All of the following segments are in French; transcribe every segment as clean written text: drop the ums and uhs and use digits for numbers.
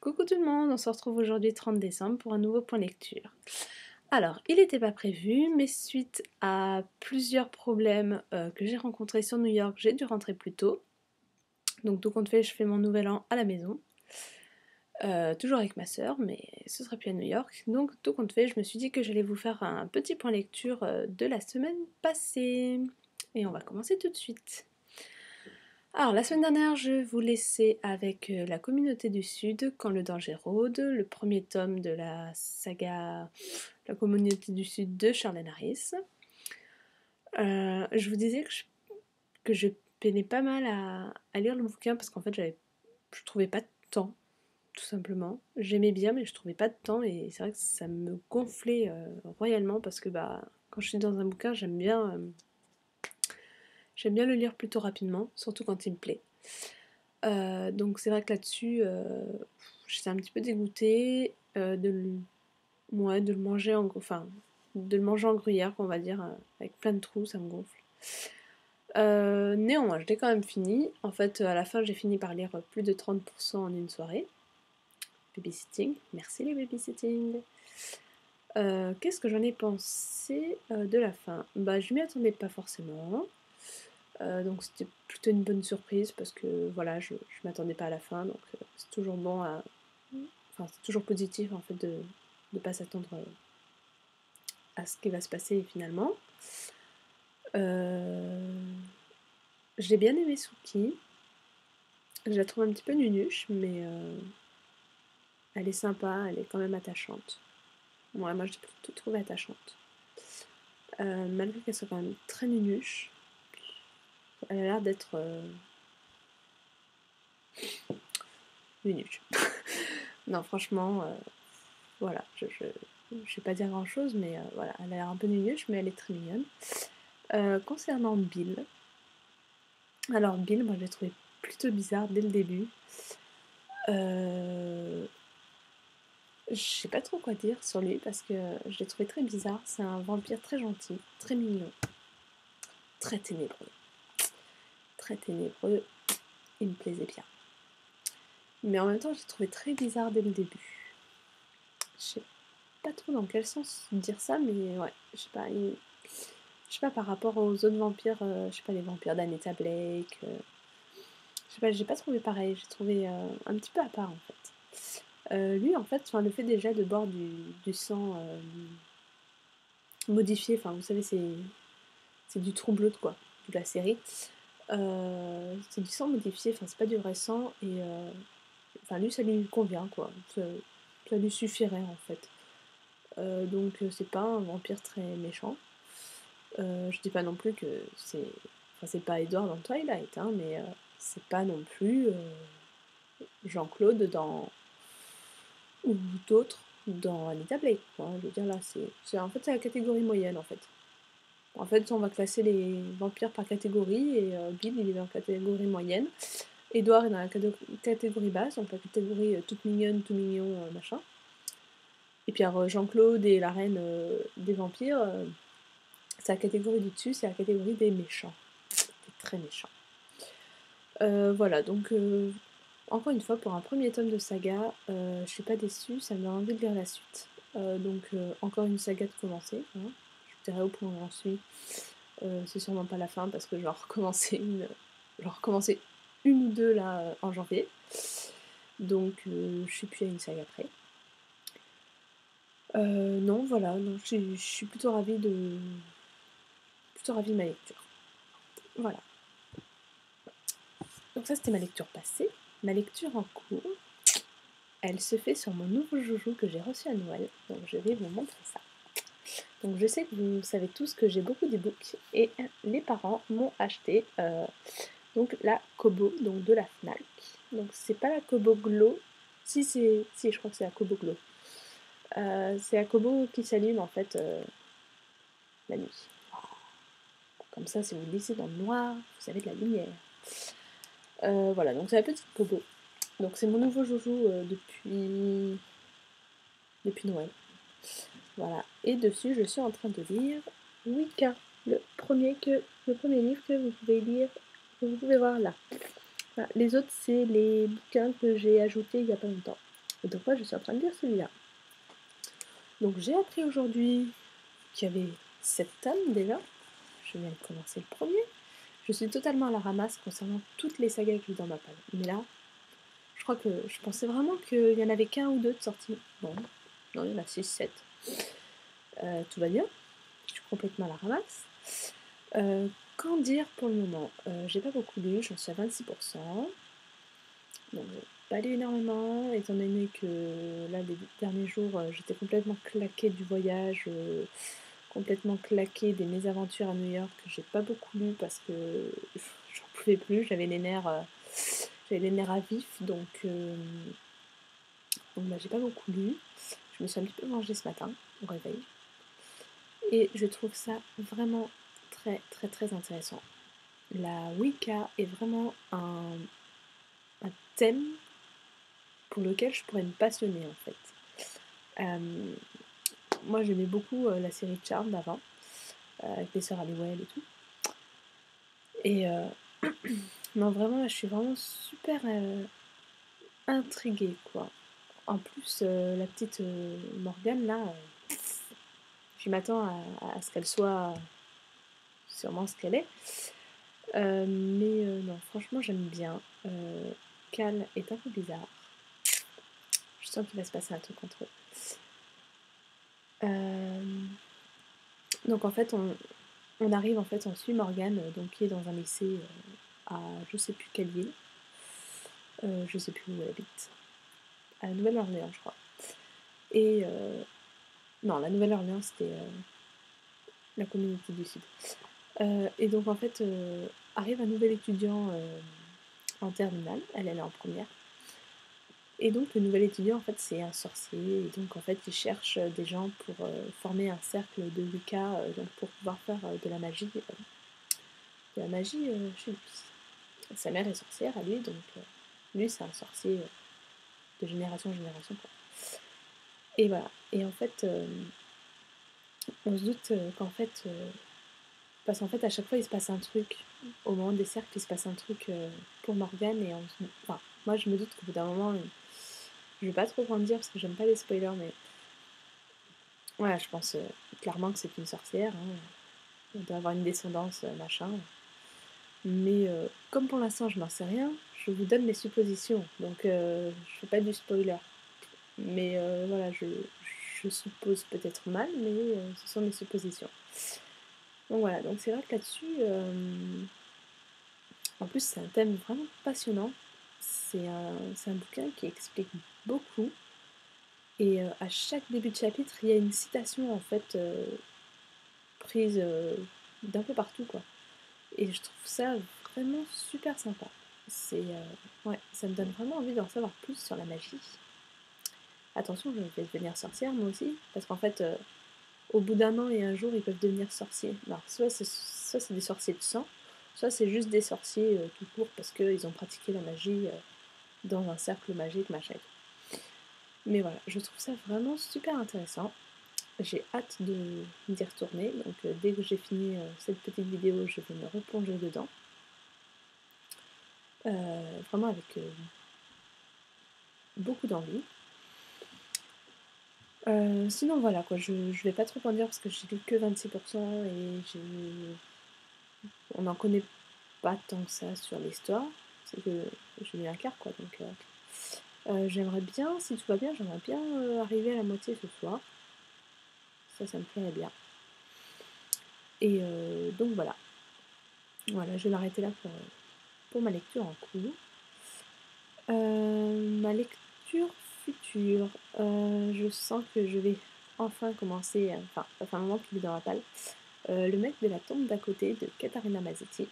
Coucou tout le monde, on se retrouve aujourd'hui 30 décembre pour un nouveau point lecture. Alors, il n'était pas prévu, mais suite à plusieurs problèmes que j'ai rencontrés sur New York, j'ai dû rentrer plus tôt. Donc tout compte fait, je fais mon nouvel an à la maison. Toujours avec ma sœur, mais ce sera plus à New York. Donc tout compte fait, je me suis dit que j'allais vous faire un petit point lecture de la semaine passée. Et on va commencer tout de suite. Alors, la semaine dernière, je vous laissais avec La communauté du Sud, Quand le danger rôde, le premier tome de la saga La communauté du Sud de Charlène Harris. Je vous disais que je peinais pas mal à lire le bouquin parce qu'en fait, je trouvais pas de temps, tout simplement. J'aimais bien, mais je trouvais pas de temps et c'est vrai que ça me gonflait royalement parce que quand je suis dans un bouquin, j'aime bien le lire plutôt rapidement, surtout quand il me plaît. Donc c'est vrai que là-dessus, j'étais un petit peu dégoûtée de le manger de le manger en gruyère, on va dire, avec plein de trous, ça me gonfle. Néanmoins, je l'ai quand même fini. En fait, à la fin, j'ai fini par lire plus de 30% en une soirée. Babysitting, merci les babysitting. Qu'est-ce que j'en ai pensé de la fin? Je m'y attendais pas forcément. Donc c'était plutôt une bonne surprise parce que voilà, je m'attendais pas à la fin, donc c'est toujours bon enfin c'est toujours positif en fait de ne pas s'attendre à ce qui va se passer finalement. J'ai bien aimé Suki. Je la trouve un petit peu nunuche, mais elle est sympa, elle est quand même attachante. Ouais, moi je l'ai plutôt trouvée attachante. Malgré qu'elle soit quand même très nunuche, elle a l'air d'être nunuche. Non, franchement, voilà, je vais pas dire grand chose, mais voilà, elle a l'air un peu nunuche, mais elle est très mignonne. Concernant Bill, alors Bill, moi je l'ai trouvé plutôt bizarre dès le début. Je sais pas trop quoi dire sur lui parce que je l'ai trouvé très bizarre. C'est un vampire très gentil, très mignon, très ténébreux. Très ténébreux, il me plaisait bien. Mais en même temps, je l'ai trouvé très bizarre dès le début. Je sais pas trop dans quel sens dire ça, mais ouais, je sais pas, je sais pas par rapport aux autres vampires, je sais pas, les vampires d'Anita Blake, je sais pas, j'ai pas trouvé pareil, j'ai trouvé un petit peu à part en fait. Lui en fait, le fait déjà de boire du sang modifié, enfin vous savez c'est du True Blood quoi, de la série. C'est du sang modifié, enfin c'est pas du vrai sang et lui ça lui convient quoi, ça lui suffirait en fait. Donc c'est pas un vampire très méchant. Je dis pas non plus que c'est pas Edward dans Twilight, hein, mais c'est pas non plus Jean-Claude ou d'autres dans Anita Blake, quoi. Je veux dire là, en fait c'est la catégorie moyenne en fait. En fait, on va classer les vampires par catégorie et Bill il est dans la catégorie moyenne. Edward est dans la catégorie basse, donc la catégorie toute mignonne, tout mignon, machin. Et puis alors Jean-Claude et la reine des vampires, c'est la catégorie du dessus, c'est la catégorie des méchants. C'est très méchant. Voilà, donc encore une fois, pour un premier tome de saga, je suis pas déçue, ça me donne envie de lire la suite. Donc encore une saga de commencer, hein. Je dirais au point où j'en suis. C'est sûrement pas la fin parce que je vais en recommencer une ou deux là en janvier. Donc je suis plus à une saga près. Non, voilà, donc je suis plutôt ravie de ma lecture. Voilà. Donc ça c'était ma lecture passée. Ma lecture en cours, elle se fait sur mon nouveau joujou que j'ai reçu à Noël. Donc je vais vous montrer ça. Donc je sais que vous savez tous que j'ai beaucoup d'e-books et les parents m'ont acheté donc la Kobo, donc de la Fnac. Donc c'est pas la Kobo Glow. Si, je crois que c'est la Kobo Glow. C'est la Kobo qui s'allume en fait la nuit. Comme ça, si vous le laissez dans le noir, vous avez de la lumière. Voilà, donc c'est la petite Kobo. Donc c'est mon nouveau joujou depuis Noël. Voilà. Et dessus, je suis en train de lire Wicca, le premier livre que vous pouvez lire, que vous pouvez voir là. Voilà. Les autres, c'est les bouquins que j'ai ajoutés il n'y a pas longtemps. Et donc moi je suis en train de lire celui-là. Donc j'ai appris aujourd'hui qu'il y avait 7 tomes déjà. Je viens de commencer le premier. Je suis totalement à la ramasse concernant toutes les sagas que j'ai dans ma palle. Mais là, je pensais vraiment qu'il y en avait qu'un ou deux de sortis. Bon, non, il y en a 6, 7. Tout va bien. Je suis complètement à la ramasse. Qu'en dire pour le moment? J'ai pas beaucoup lu, j'en suis à 26%. Donc pas lu énormément, étant donné que là, les derniers jours, j'étais complètement claquée du voyage, complètement claquée des mésaventures à New York. J'ai pas beaucoup lu parce que j'en pouvais plus, j'avais les nerfs à vif, donc bah, j'ai pas beaucoup lu. Je me suis un petit peu mangée ce matin au réveil. Et je trouve ça vraiment très très très intéressant. La Wicca est vraiment un thème pour lequel je pourrais me passionner en fait. Moi j'aimais beaucoup la série Charmed avant, avec les sœurs Halliwell et tout. Et non vraiment je suis vraiment super intriguée quoi. En plus la petite Morgane là, je m'attends à ce qu'elle soit sûrement ce qu'elle est. Mais non, franchement, j'aime bien. Cal est un peu bizarre. Je sens qu'il va se passer un truc entre eux. Donc en fait, on arrive, en fait, on suit Morgane, donc qui est dans un lycée à je sais plus quelle ville. Je sais plus où elle habite. À la Nouvelle-Orléans, je crois. Et non, la Nouvelle-Orléans, c'était la communauté du Sud. Et donc en fait, arrive un nouvel étudiant en terminale, elle est en première. Et donc le nouvel étudiant en fait c'est un sorcier et donc en fait il cherche des gens pour former un cercle de Wicca donc pour pouvoir faire de la magie chez lui. Sa mère est sorcière à lui donc lui c'est un sorcier de génération en génération quoi. Et voilà, et en fait on se doute qu'en fait parce qu'en fait à chaque fois il se passe un truc au moment des cercles, il se passe un truc pour Morgane et enfin moi je me doute qu'au bout d'un moment je vais pas trop en dire parce que j'aime pas les spoilers mais ouais, je pense clairement que c'est une sorcière. Hein. Elle doit avoir une descendance, machin. Mais comme pour l'instant je n'en sais rien, je vous donne mes suppositions. Donc je fais pas du spoiler. Mais voilà, je suppose peut-être mal, mais ce sont mes suppositions. Donc voilà, donc c'est vrai que là-dessus, en plus c'est un thème vraiment passionnant. C'est un bouquin qui explique beaucoup. Et à chaque début de chapitre, il y a une citation en fait prise d'un peu partout quoi. Et je trouve ça vraiment super sympa. C'est ouais, ça me donne vraiment envie d'en savoir plus sur la magie. Attention, je vais devenir sorcière moi aussi, parce qu'en fait, au bout d'un an et un jour, ils peuvent devenir sorciers. Alors soit c'est des sorciers de sang, soit c'est juste des sorciers tout court parce qu'ils ont pratiqué la magie dans un cercle magique, machin. Mais voilà, je trouve ça vraiment super intéressant. J'ai hâte d'y retourner, donc dès que j'ai fini cette petite vidéo, je vais me replonger dedans. Vraiment avec beaucoup d'envie. Sinon voilà quoi, je vais pas trop en dire parce que j'ai lu que 26% et on n'en connaît pas tant que ça sur l'histoire. C'est que j'ai lu un quart quoi, donc j'aimerais bien, si tout va bien, j'aimerais bien arriver à la moitié ce soir. Ça me plairait bien. Et donc voilà. Voilà, je vais m'arrêter là pour ma lecture en cours. Ma lecture future, je sens que je vais enfin commencer, enfin, ça fait un moment qu'il est dans la palle, Le mec de la tombe d'à côté de Katharina Mazzetti,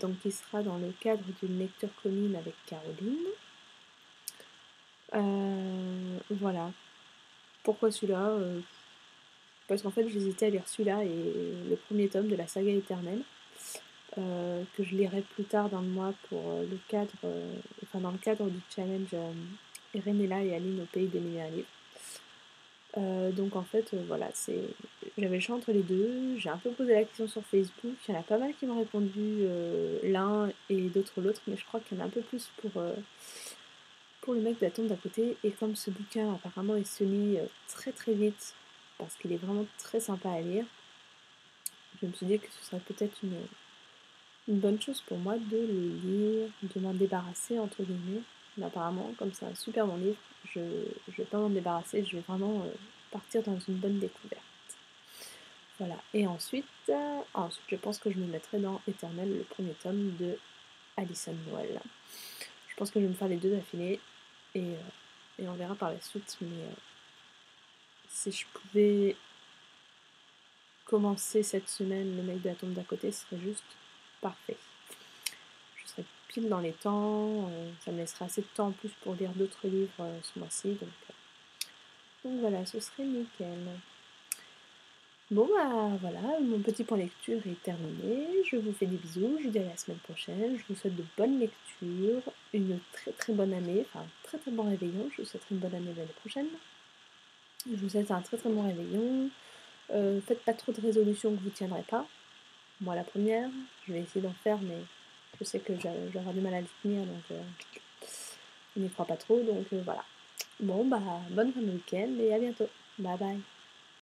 donc qui sera dans le cadre d'une lecture commune avec Caroline. Voilà. Pourquoi celui-là parce qu'en fait j'hésitais à lire celui-là et le premier tome de la saga éternelle. Que je lirai plus tard dans le mois pour le cadre, dans le cadre du challenge Renella et Aline au pays des milliers livres. Donc en fait, voilà, j'avais le choix entre les deux. J'ai un peu posé la question sur Facebook. Il y en a pas mal qui m'ont répondu l'un et d'autres l'autre, mais je crois qu'il y en a un peu plus pour le mec de la tombe d'à côté. Et comme ce bouquin apparemment il se lit très très vite, parce qu'il est vraiment très sympa à lire, je me suis dit que ce serait peut-être une bonne chose pour moi de le lire, de m'en débarrasser entre guillemets. Mais apparemment, comme c'est un super bon livre, je vais pas m'en débarrasser, je vais vraiment partir dans une bonne découverte. Voilà, et ensuite je pense que je me mettrai dans Éternel, le premier tome de Alison Noël. Je pense que je vais me faire les deux d'affilée et on verra par la suite, mais si je pouvais commencer cette semaine le mec de la tombe d'à côté, ce serait juste parfait. Je serais pile dans les temps, ça me laisserait assez de temps en plus pour lire d'autres livres ce mois-ci, donc voilà, ce serait nickel. Bon bah voilà, mon petit point lecture est terminé, je vous fais des bisous, je vous dis à la semaine prochaine, je vous souhaite de bonnes lectures, une très très bonne année, enfin un très très bon réveillon, je vous souhaiterai une bonne année l'année prochaine. Je vous souhaite un très très bon réveillon, faites pas trop de résolutions que vous ne tiendrez pas, moi la première, je vais essayer d'en faire mais je sais que j'aurai du mal à le tenir donc je n'y crois pas trop, donc voilà. Bon bah bonne fin de week-end et à bientôt, bye bye.